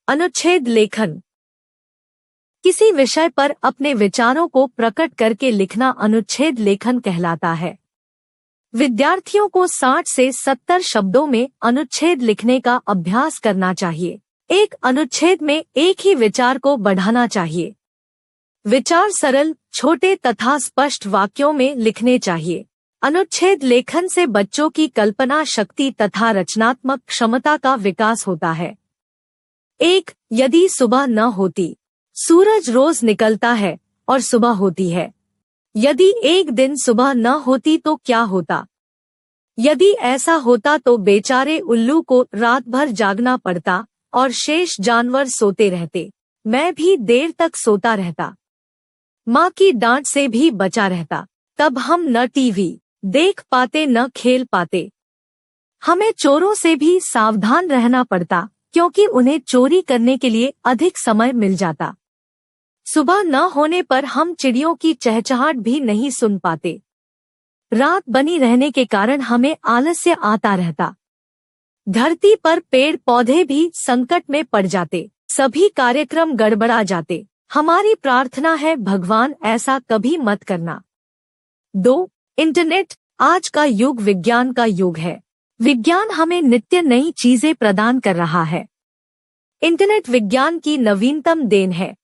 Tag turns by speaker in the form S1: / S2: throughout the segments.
S1: अनुच्छेद लेखन। किसी विषय पर अपने विचारों को प्रकट करके लिखना अनुच्छेद लेखन कहलाता है। विद्यार्थियों को 60 से 70 शब्दों में अनुच्छेद लिखने का अभ्यास करना चाहिए। एक अनुच्छेद में एक ही विचार को बढ़ाना चाहिए। विचार सरल, छोटे तथा स्पष्ट वाक्यों में लिखने चाहिए। अनुच्छेद लेखन से बच्चों की कल्पना शक्ति तथा रचनात्मक क्षमता का विकास होता है। 1. यदि सुबह न होती। सूरज रोज निकलता है और सुबह होती है। यदि एक दिन सुबह न होती तो क्या होता? यदि ऐसा होता तो बेचारे उल्लू को रात भर जागना पड़ता और शेष जानवर सोते रहते। मैं भी देर तक सोता रहता। माँ की डांट से भी बचा रहता। तब हम न टीवी देख पाते न खेल पाते। हमें चोरों से भी सावधान रहना पड़ता क्योंकि उन्हें चोरी करने के लिए अधिक समय मिल जाता। सुबह न होने पर हम चिड़ियों की चहचहाट भी नहीं सुन पाते। रात बनी रहने के कारण हमें आलस्य आता रहता। धरती पर पेड़ पौधे भी संकट में पड़ जाते। सभी कार्यक्रम गड़बड़ा जाते। हमारी प्रार्थना है भगवान ऐसा कभी मत करना। 2. इंटरनेट। आज का युग विज्ञान का युग है। विज्ञान हमें नित्य नई चीजें प्रदान कर रहा है। इंटरनेट विज्ञान की नवीनतम देन है।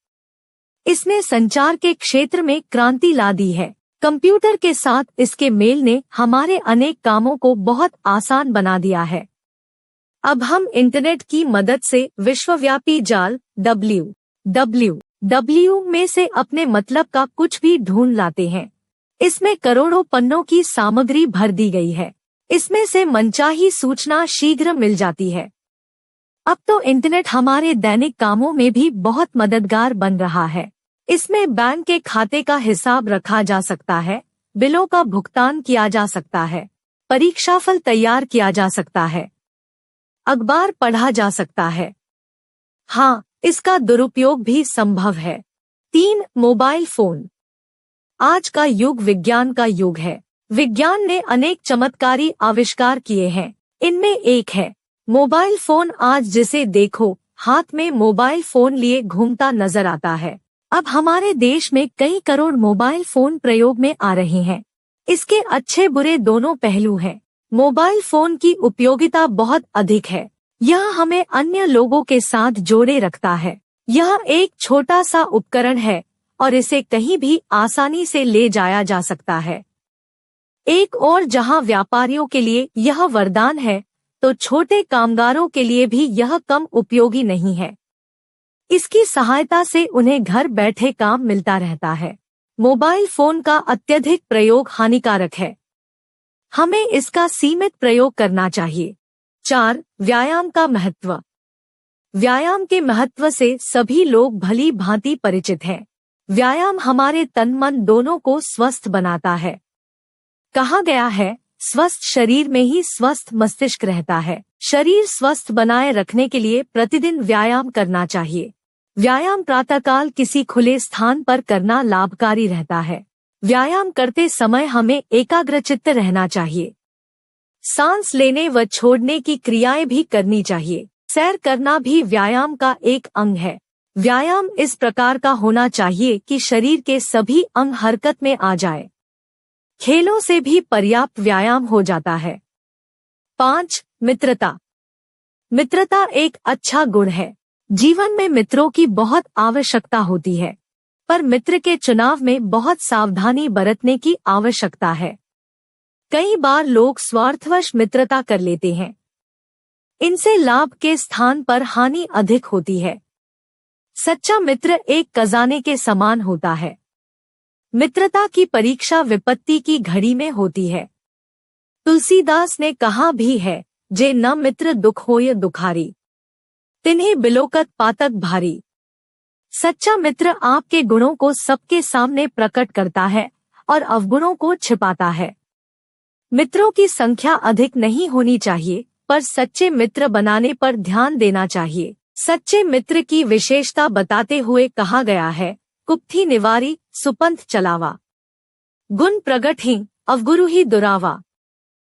S1: इसने संचार के क्षेत्र में क्रांति ला दी है। कंप्यूटर के साथ इसके मेल ने हमारे अनेक कामों को बहुत आसान बना दिया है। अब हम इंटरनेट की मदद से विश्वव्यापी जाल www में से अपने मतलब का कुछ भी ढूंढ लाते हैं। इसमें करोड़ों पन्नों की सामग्री भर दी गई है। इसमें से मनचाही सूचना शीघ्र मिल जाती है। अब तो इंटरनेट हमारे दैनिक कामों में भी बहुत मददगार बन रहा है। इसमें बैंक के खाते का हिसाब रखा जा सकता है, बिलों का भुगतान किया जा सकता है, परीक्षाफल तैयार किया जा सकता है, अखबार पढ़ा जा सकता है। हाँ, इसका दुरुपयोग भी संभव है। 3. Mobile phone. आज का युग विज्ञान का युग है। विज्ञान ने अनेक चमत्कारी आविष्कार किए हैं। इनमें एक है मोबाइल फोन। आज जिसे देखो हाथ में मोबाइल फोन लिए घूमता नजर आता है। अब हमारे देश में कई करोड़ मोबाइल फोन प्रयोग में आ रहे हैं। इसके अच्छे बुरे दोनों पहलू हैं। मोबाइल फोन की उपयोगिता बहुत अधिक है। यह हमें अन्य लोगों के साथ जोड़े रखता है। यह एक छोटा सा उपकरण है और इसे कहीं भी आसानी से ले जाया जा सकता है। एक और जहां व्यापारियों के लिए यह वरदान है तो छोटे कामगारों के लिए भी यह कम उपयोगी नहीं है। इसकी सहायता से उन्हें घर बैठे काम मिलता रहता है। मोबाइल फोन का अत्यधिक प्रयोग हानिकारक है। हमें इसका सीमित प्रयोग करना चाहिए। 4. व्यायाम का महत्व। व्यायाम के महत्व से सभी लोग भली भांति परिचित हैं। व्यायाम हमारे तन मन दोनों को स्वस्थ बनाता है। कहा गया है स्वस्थ शरीर में ही स्वस्थ मस्तिष्क रहता है। शरीर स्वस्थ बनाए रखने के लिए प्रतिदिन व्यायाम करना चाहिए। व्यायाम प्रातःकाल किसी खुले स्थान पर करना लाभकारी रहता है। व्यायाम करते समय हमें एकाग्रचित्त रहना चाहिए। सांस लेने व छोड़ने की क्रियाएं भी करनी चाहिए। सैर करना भी व्यायाम का एक अंग है। व्यायाम इस प्रकार का होना चाहिए कि शरीर के सभी अंग हरकत में आ जाए। खेलों से भी पर्याप्त व्यायाम हो जाता है। 5. मित्रता। मित्रता एक अच्छा गुण है। जीवन में मित्रों की बहुत आवश्यकता होती है, पर मित्र के चुनाव में बहुत सावधानी बरतने की आवश्यकता है। कई बार लोग स्वार्थवश मित्रता कर लेते हैं। इनसे लाभ के स्थान पर हानि अधिक होती है। सच्चा मित्र एक खजाने के समान होता है। मित्रता की परीक्षा विपत्ति की घड़ी में होती है। तुलसीदास ने कहा भी है, जे न मित्र दुख होय दुखारी, तिन्हें बिलोकत पातक भारी। सच्चा मित्र आपके गुणों को सबके सामने प्रकट करता है और अवगुणों को छिपाता है। मित्रों की संख्या अधिक नहीं होनी चाहिए, पर सच्चे मित्र बनाने पर ध्यान देना चाहिए। सच्चे मित्र की विशेषता बताते हुए कहा गया है, कुप्थी निवारी सुपंथ चलावा। गुण प्रगट ही अवगुरु ही दुरावा।